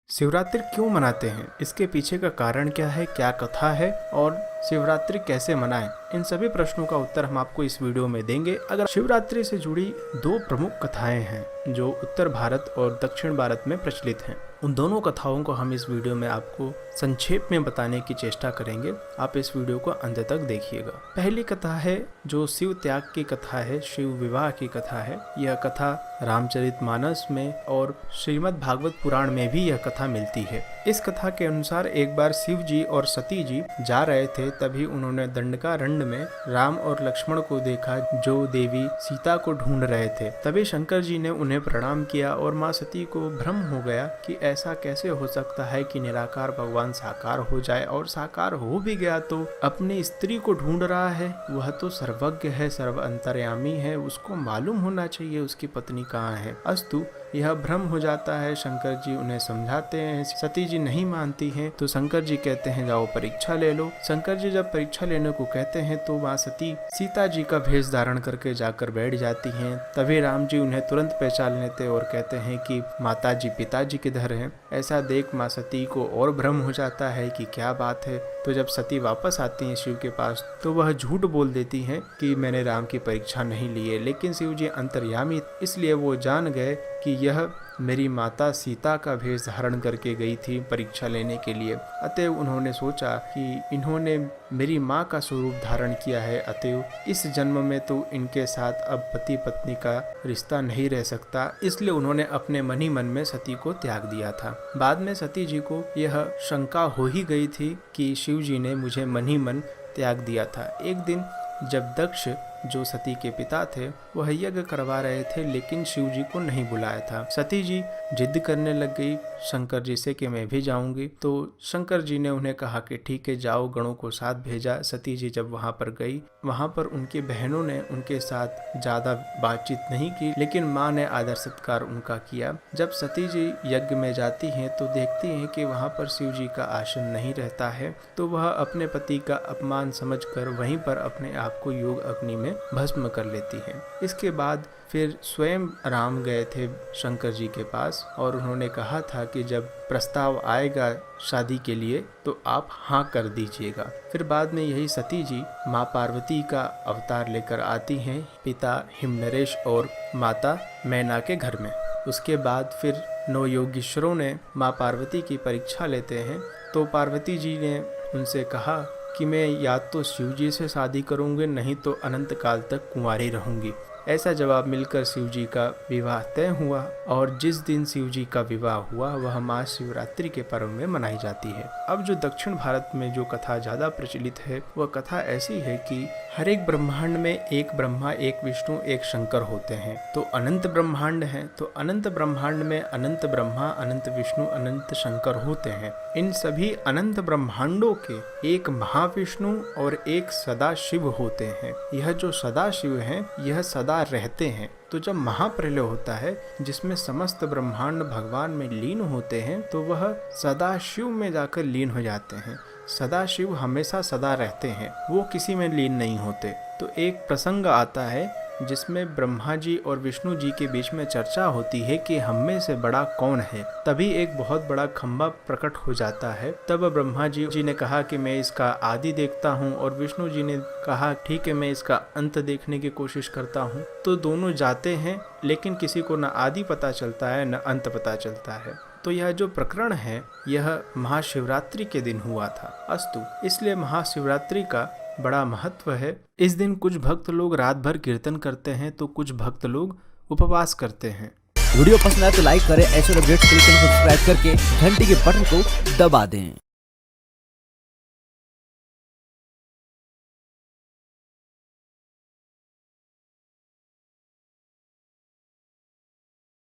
शिवरात्रि क्यों मनाते हैं, इसके पीछे का कारण क्या है, क्या कथा है और शिवरात्रि कैसे मनाएं, इन सभी प्रश्नों का उत्तर हम आपको इस वीडियो में देंगे। अगर शिवरात्रि से जुड़ी दो प्रमुख कथाएं हैं जो उत्तर भारत और दक्षिण भारत में प्रचलित हैं, उन दोनों कथाओं को हम इस वीडियो में आपको संक्षेप में बताने की चेष्टा करेंगे। आप इस वीडियो को अंत तक देखिएगा। पहली कथा है जो शिव त्याग की कथा है, शिव विवाह की कथा है। यह कथा रामचरितमानस में और श्रीमद् भागवत पुराण में भी यह कथा मिलती है। इस कथा के अनुसार एक बार शिव जी और सती जी जा रहे थे, तभी उन्होंने दंडकारण्य में राम और लक्ष्मण को देखा जो देवी सीता को ढूंढ रहे थे। तभी शंकर जी ने उन्हें प्रणाम किया और माँ सती को भ्रम हो गया कि ऐसा कैसे हो सकता है कि निराकार भगवान साकार हो जाए, और साकार हो भी गया तो अपनी स्त्री को ढूंढ रहा है। वह तो सर्वज्ञ है, सर्व अंतर्यामी है, उसको मालूम होना चाहिए उसकी पत्नी कहाँ है। अस्तु यह भ्रम हो जाता है। शंकर जी उन्हें समझाते हैं, सती जी नहीं मानती हैं, तो शंकर जी कहते हैं जाओ परीक्षा ले लो। शंकर जी जब परीक्षा लेने को कहते हैं तो माँ सती सीता जी का भेष धारण करके जाकर बैठ जाती हैं। तभी राम जी उन्हें तुरंत पहचान लेते और कहते हैं कि माता जी पिताजी किधर हैं। ऐसा देख माँ सती को और भ्रम हो जाता है कि क्या बात है। तो जब सती वापस आती हैं शिव के पास तो वह झूठ बोल देती हैं कि मैंने राम की परीक्षा नहीं ली है, लेकिन शिव जी अंतर्यामी इसलिए वो जान गए कि यह मेरी माता सीता का भेष धारण करके गई थी परीक्षा लेने के लिए। अतएव उन्होंने सोचा कि इन्होंने मेरी माँ का स्वरूप धारण किया है, अतएव इस जन्म में तो इनके साथ अब पति पत्नी का रिश्ता नहीं रह सकता। इसलिए उन्होंने अपने मन ही मन में सती को त्याग दिया था। बाद में सती जी को यह शंका हो ही गई थी कि शिव जी ने मुझे मन ही मन त्याग दिया था। एक दिन जब दक्ष जो सती के पिता थे वह यज्ञ करवा रहे थे, लेकिन शिव जी को नहीं बुलाया था। सती जी जिद करने लग गई शंकर जी से कि मैं भी जाऊंगी। तो शंकर जी ने उन्हें कहा कि ठीक है जाओ, गणों को साथ भेजा। सती जी जब वहां पर गई, वहां पर उनकी बहनों ने उनके साथ ज्यादा बातचीत नहीं की, लेकिन माँ ने आदर सत्कार उनका किया। जब सती जी यज्ञ में जाती हैं तो देखती हैं कि वहां पर शिव जी का आसन नहीं रहता है, तो वह अपने पति का अपमान समझकर वहीं पर अपने आप को योग अग्नि में भस्म कर लेती है। इसके बाद फिर स्वयं राम गए थे शंकर जी के पास और उन्होंने कहा था कि जब प्रस्ताव आएगा शादी के लिए तो आप हाँ कर दीजिएगा। फिर बाद में यही सती जी माँ पार्वती का अवतार लेकर आती हैं पिता हिमनरेश और माता मैना के घर में। उसके बाद फिर 9 योगीश्वरों ने माँ पार्वती की परीक्षा लेते हैं। तो पार्वती जी ने उनसे कहा कि मैं या तो शिव जी से शादी करूँगी, नहीं तो अनंत काल तक कुंवारी रहूँगी। ऐसा जवाब मिलकर शिव जी का विवाह तय हुआ और जिस दिन शिव जी का विवाह हुआ वह महाशिवरात्रि के पर्व में मनाई जाती है। अब जो दक्षिण भारत में जो कथा ज़्यादा प्रचलित है वह कथा ऐसी है कि हर एक ब्रह्मांड में एक ब्रह्मा, एक विष्णु, एक शंकर होते हैं। तो अनंत ब्रह्मांड है, तो अनंत ब्रह्मांड में अनंत ब्रह्मा, अनंत विष्णु, अनंत शंकर होते हैं। इन सभी अनंत ब्रह्मांडों के एक महाविष्णु और एक सदा शिव होते हैं। यह जो सदा शिव हैं यह सदा रहते हैं। तो जब महाप्रलय होता है जिसमें समस्त ब्रह्मांड भगवान में लीन होते हैं तो वह सदा शिव में जाकर लीन हो जाते हैं। सदा शिव हमेशा सदा रहते हैं, वो किसी में लीन नहीं होते। तो एक प्रसंग आता है जिसमें ब्रह्मा जी और विष्णु जी के बीच में चर्चा होती है कि हम में से बड़ा कौन है। तभी एक बहुत बड़ा खंभा प्रकट हो जाता है। तब ब्रह्मा जी ने कहा कि मैं इसका आदि देखता हूँ और विष्णु जी ने कहा ठीक है मैं इसका अंत देखने की कोशिश करता हूँ। तो दोनों जाते हैं लेकिन किसी को न आदि पता चलता है न अंत पता चलता है। तो यह जो प्रकरण है यह महाशिवरात्रि के दिन हुआ था। अस्तु इसलिए महाशिवरात्रि का बड़ा महत्व है। इस दिन कुछ भक्त लोग रात भर कीर्तन करते हैं तो कुछ भक्त लोग उपवास करते हैं। वीडियो पसंद आए तो लाइक करें, ऐसे अपडेट्स के लिए सब्सक्राइब करके घंटी के बटन को दबा दें।